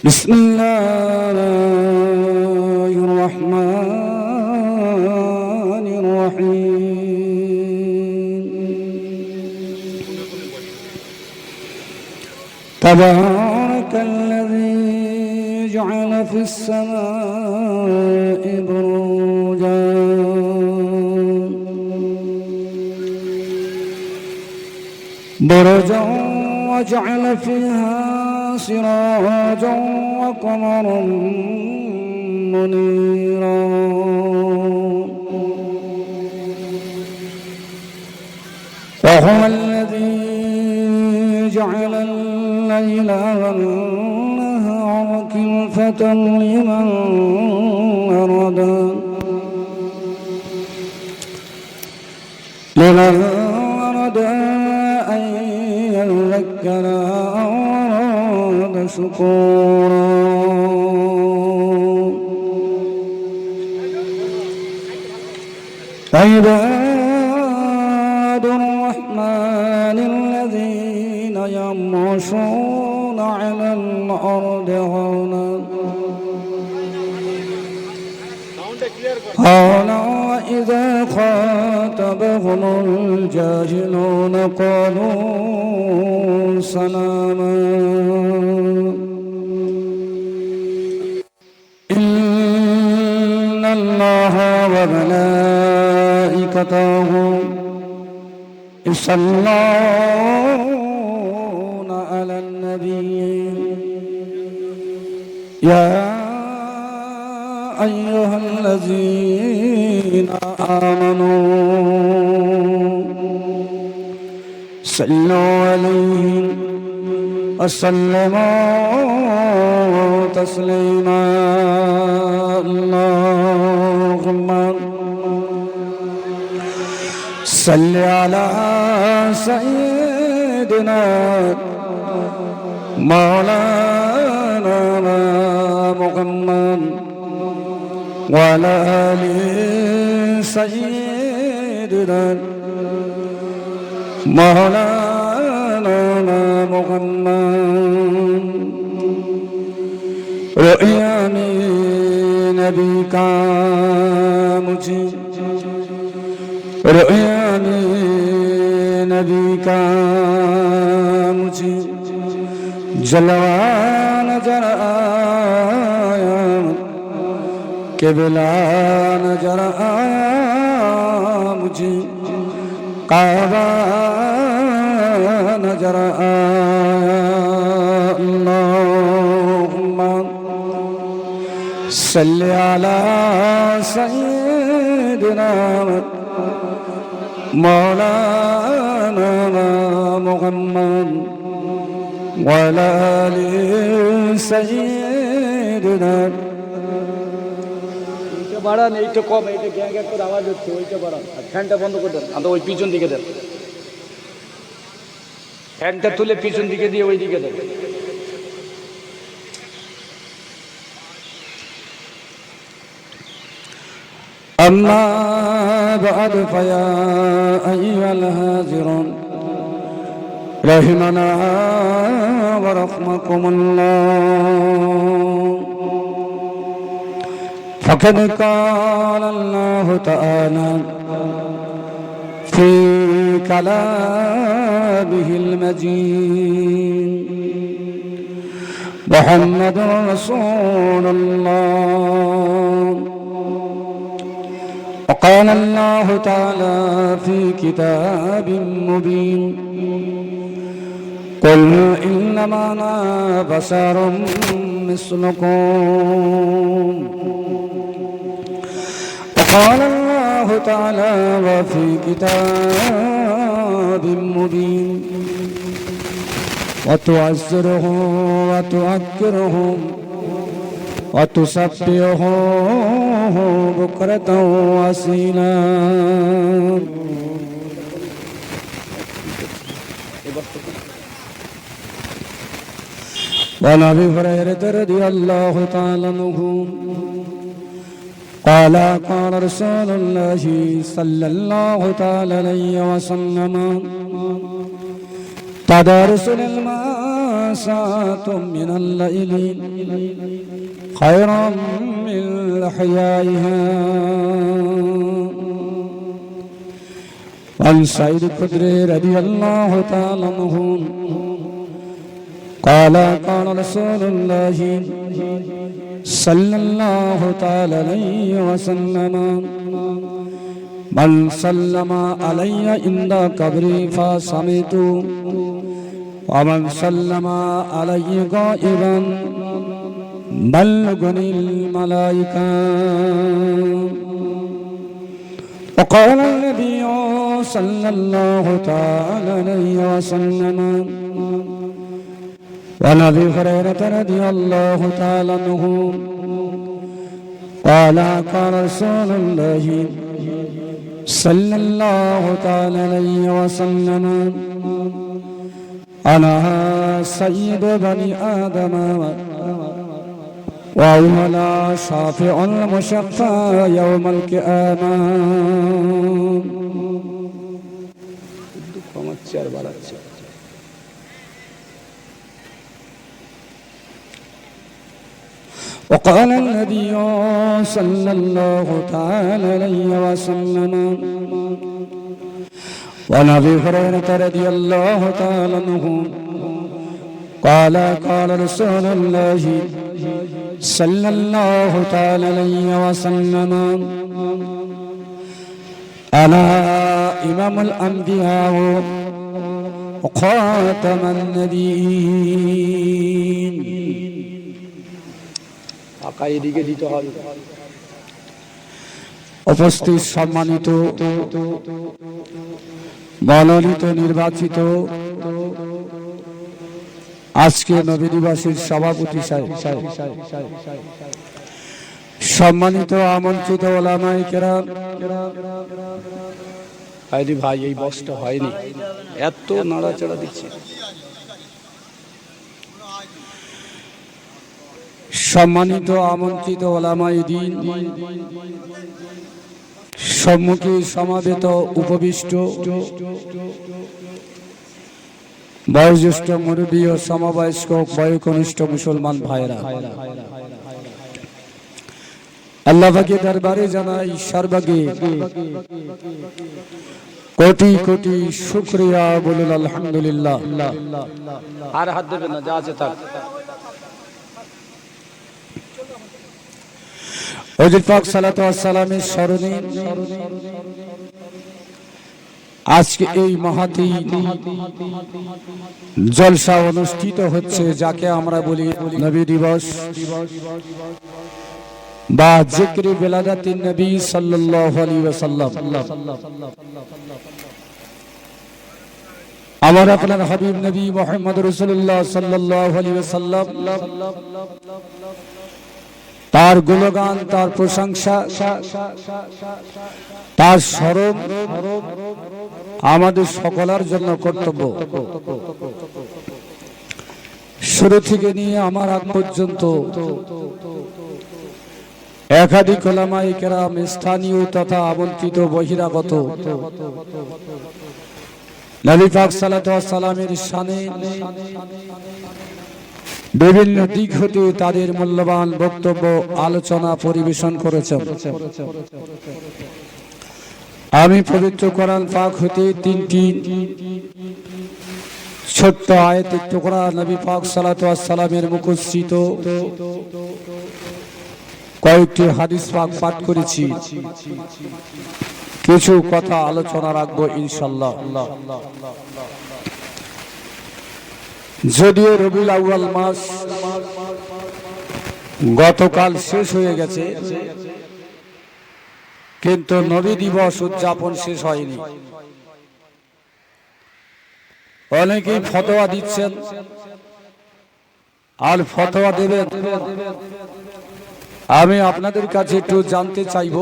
بسم الله الرحمن الرحيم تبارك الذي جعل في السماء بروجا وجعل فيها سراجا وقمرا منيرا وهو الذي جعل الليل والنهار خلفة لمن أراد أن يذكر أو أراد شكورا عباد الرحمن الذين يمشون على الأرض هونا وإذا خاطبهم الجاهلون قالوا سلاما إن الله وملائكته يصلون على النبي يا أيها الذين آمنوا صلوا عليه وسلموا تسليما اللهم صل على سيدنا مولانا محمد وعلى آل سيدنا مولانا محمد رؤيا من نبيك مجھے رؤيا من نبيك مجھے جلوہ نظر آیا قبلہ نظر آیا مجھے کعبہ نظر آیا اللہم صلی علی سیدنا مولانا محمد وعلى آل سيدنا বাড়ান এইটা কম এইটা গ্যাং গ্যাং করে আওয়াজ হচ্ছে ওইটা বাড়ান আর ফ্যানটা বন্ধ করে দেন আর ওই পিছন দিকে দেন ফ্যানটা তুলে পিছন দিকে দিয়ে ওই দিকে দেন أما بعد فيا أيها الهاجرون رحمنا ورحمكم الله فقد قال الله تعالى في كلامه المجيد محمد رسول الله وقال الله تعالى في كتاب مبين قل إنما أنا بشر مثلكم قال الله تعالى وفي كتاب مبين وتعزره وتؤكره وتسبحه بكرة وأصيلا وعن أبي هريرة رضي الله تعالى عنه قال قال رسول الله صلى الله تعالى عليه وسلم تدارس ما ساعة من الليل خيرا من إحيائها. عن سعيد الخدري رضي الله تعالى عنه قال قال رسول الله صلى الله تعالى عليه وسلم من سلم علي عند قبري فسمعت ومن سلم علي غائبا بلغني الملائكة. وقال النبي صلى الله تعالى عليه وسلم وعن أبي هريرة رضي الله تعالى عنه قال قال رسول الله صلى الله تعالى عليه وسلم أنا سيد بني آدم وأول شافع المشفى يوم القيامة. وقال النبي صلى الله تعالى عليه وسلم وعن أبي هريرة رضي الله تعالى عنه قال قال رسول الله صلى الله تعالى عليه وسلم أنا إمام الأنبياء وخاتم النبيين. উপস্থিত সম্মানিত মনোনীত নির্বাচিত আজকে নবী দিবসের সভাপতি সাহেব, সম্মানিত আমন্ত্রিত ওলামায়ে কেরাম, আইডি ভাই এই বসটা হয়নি, এত নাড়াচাড়া দিচ্ছে। সম্মানিত আমন্ত্রিত ওলামায়ে দ্বীন, সম্মুখে সমাবেত উপবিষ্ট বয়োজ্যেষ্ঠ মুরব্বী ও সমবয়স্ক বয়োকনিষ্ঠ মুসলমান ভাইরা, আল্লাহ পাকের দরবারে জানাই সর্বাগে কোটি কোটি শুকরিয়া, বলুন আলহামদুলিল্লাহ। আর হাত দেবেন না, যা আছে থাক। হুজুর পাক সাল্লাল্লাহু আলাইহি ওয়াসাল্লামের স্মরণে আজকে এই মহাতি জলসা অনুষ্ঠিত হচ্ছে, যাকে আমরা বলি নবী দিবস বা জিকরে বেলাদাতিন নবী সাল্লাল্লাহু আলাইহি ওয়াসাল্লাম। আমার আপনার হাবিব নবী মুহাম্মদ রাসূলুল্লাহ সাল্লাল্লাহু আলাইহি ওয়াসাল্লাম তার গুণগান, তার প্রশংসা, তার স্মরণ আমাদের সকলের জন্য কর্তব্য। শুরু থেকে নিয়ে আমার আগ পর্যন্ত একাধিক উলামায়ে কেরাম, স্থানীয় তথা আমন্ত্রিত বহিরাগত নবী পাক সাল্লাল্লাহু আলাইহি ওয়াসাল্লামের শানে বিভিন্ন দিক হতে তাদের মূল্যবান বক্তব্য আলোচনা পরিবেশন করেছেন। আমি পবিত্র কোরআন পাক হতে তিনটি ছোট্ট আয়াতের টুকরা নবী পাক সাল্লাল্লাহু আলাইহি ওয়াসাল্লামের মুখস্থিত কয়েকটি হাদিস পাক পাঠ করেছি, কিছু কথা আলোচনা রাখবো ইনশাআল্লাহ। যদিও রবিউল আউয়াল মাস গতকাল শেষ হয়ে গেছে, কিন্তু নবী দিবস উদযাপন শেষ হয়নি। অনেকেই ফতোয়া দিচ্ছেন আর ফতোয়া দেবেন। আমি আপনাদের কাছে একটু জানতে চাইব,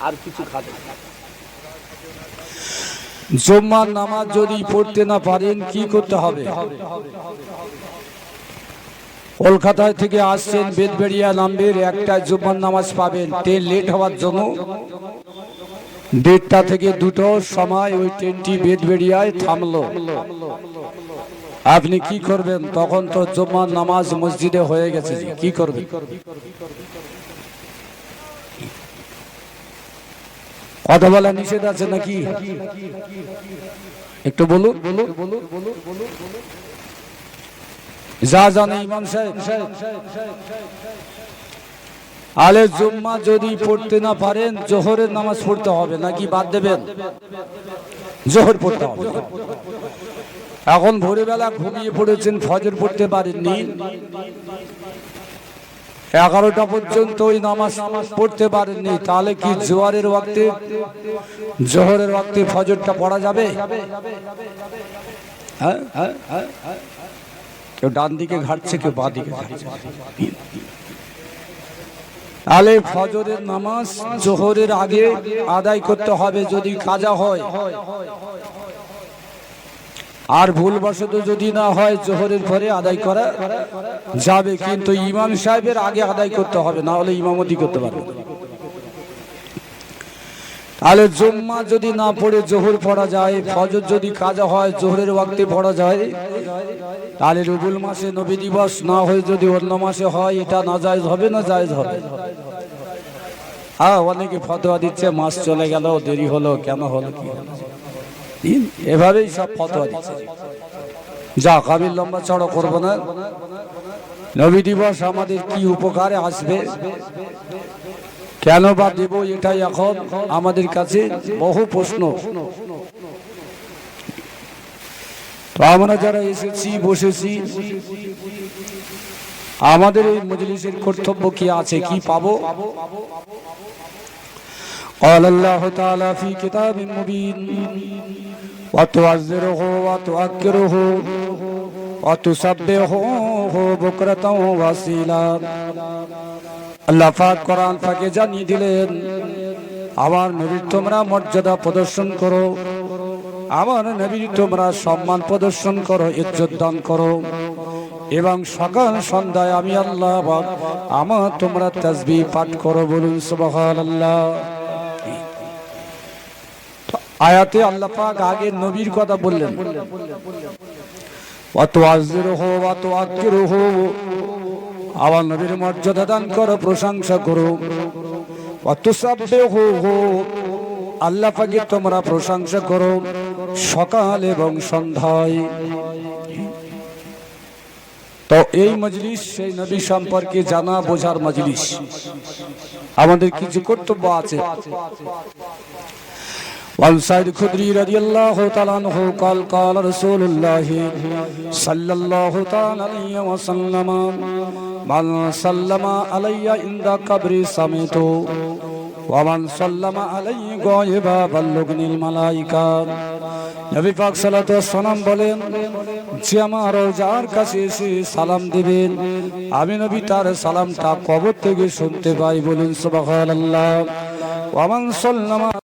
আর কিছু খাবে জুম্মার নামাজ যদি পড়তে না পারেন কি করতে হবে? কলকাতা থেকে আসছেন, বেদবেড়িয়া নামবেন, একটা জুম্মার নামাজ পাবেন, ট্রেন লেট হওয়ার জন্য 1:30 থেকে 2টোর সময় ওই ট্রেনটি বেদবেড়িয়ায় থামলো। আপনি কি করবেন? তখন তো জুম্মার নামাজ মসজিদে হয়ে গেছে, কি করবেন? কথা বলা নিষেধ আছে নাকি? একটু বলুন। যা জানে ইমাম সাহেব, আলে জুম্মা যদি পড়তে না পারেন জোহরের নামাজ পড়তে হবে নাকি বাদ দেবেন? জোহর পড়তে হবে। এখন ভোরবেলা ঘুমিয়ে পড়েছেন, ফজর পড়তে পারেননি, 11টা পর্যন্ত ওই নামাজ পড়তে পারেননি, তাহলে কি জোহরের ওয়াক্তে ফজরটা পড়া যাবে? কেউ ডান দিকে ঘাটছে, কেউ বাঁ দিকে ঘাটছে। তাহলে ফজরের নামাজ জোহরের আগে আদায় করতে হবে যদি কাজা হয়, আর ভুলবশত যদি না হয় জোহরের পরে আদায় করা যাবে, কিন্তু ইমাম সাহেবের আগে আদায় করতে হবে, না হলে ইমামতি করতে পারবে। তাহলে জুম্মা যদি না পড়ে জোহর পড়া যায়, ফজর যদি কাজা হয় জোহরের ওয়াক্তে পড়া যায়, তাহলে রবিউল মাসে নবী দিবস না হয়ে যদি অন্য মাসে হয়, এটা নাজায়েজ হবে না জায়েজ হবে? হ্যাঁ, অনেকে ফতোয়া দিচ্ছে মাস চলে গেল, দেরি হলো, কেন হলো, কি হলো, এভাবেই সব ফতোয়া দিচ্ছে। যাক, আমি লম্বা চড়া করবো না। নবী দিবস আমাদের কি উপকারে আসবে, কেন বা দেব, এটাই এখন আমাদের কাছে বহু প্রশ্ন। তো আমরা যারা এসেছি, বসেছি, আমাদের এই মজলিসের কর্তব্য কি আছে, কি পাবো? قال الله تعالى في كتاب مبين وتعزره وتؤكره وتسبحه بكرة وأصيلا। আল্লাহ পাক কোরআন পাকে জানিয়ে দিলেন, আমার নবীর তোমরা মর্যাদা প্রদর্শন করো, আমার নবীর তোমরা সম্মান প্রদর্শন করো, ইজ্জত দান করো, এবং সকাল সন্ধ্যায় আমি আল্লাহ আমার তোমরা তাসবিহ পাঠ করো। বলুন সুবহানাল্লাহ। আয়াতে আল্লাহ পাক আগে নবীর কথা বললেন, ওয়াতুআযিরুহু ওয়াতুআক্কিরুহু, আমার নবীর মর্যাদা দান করো, প্রশংসা করো, ওয়াতুসাব্বিহুহু, আল্লাহ পাকের তোমরা প্রশংসা করো সকাল এবং সন্ধ্যায়। তো এই মজলিস সেই নবী সম্পর্কে জানা বোঝার মজলিস। আমাদের কিছু কর্তব্য আছে। وعن سعيد الخدري رضي الله تعالى عنه قال قال رسول الله صلى الله تعالى عليه وسلم من سلم علي عند قبري سمعته ومن سلم علي غائبا بلغني الملائكة। নবী পাক সাল্লাল্লাহু আলাইহি ওয়াসাল্লাম বলেন, যে আমার রওজার কাছে এসে সালাম দিবেন, আমি নবী তার সালামটা কবর থেকে শুনতে পাই। বলুন সুবহানাল্লাহ। ওয়া মান সাল্লামা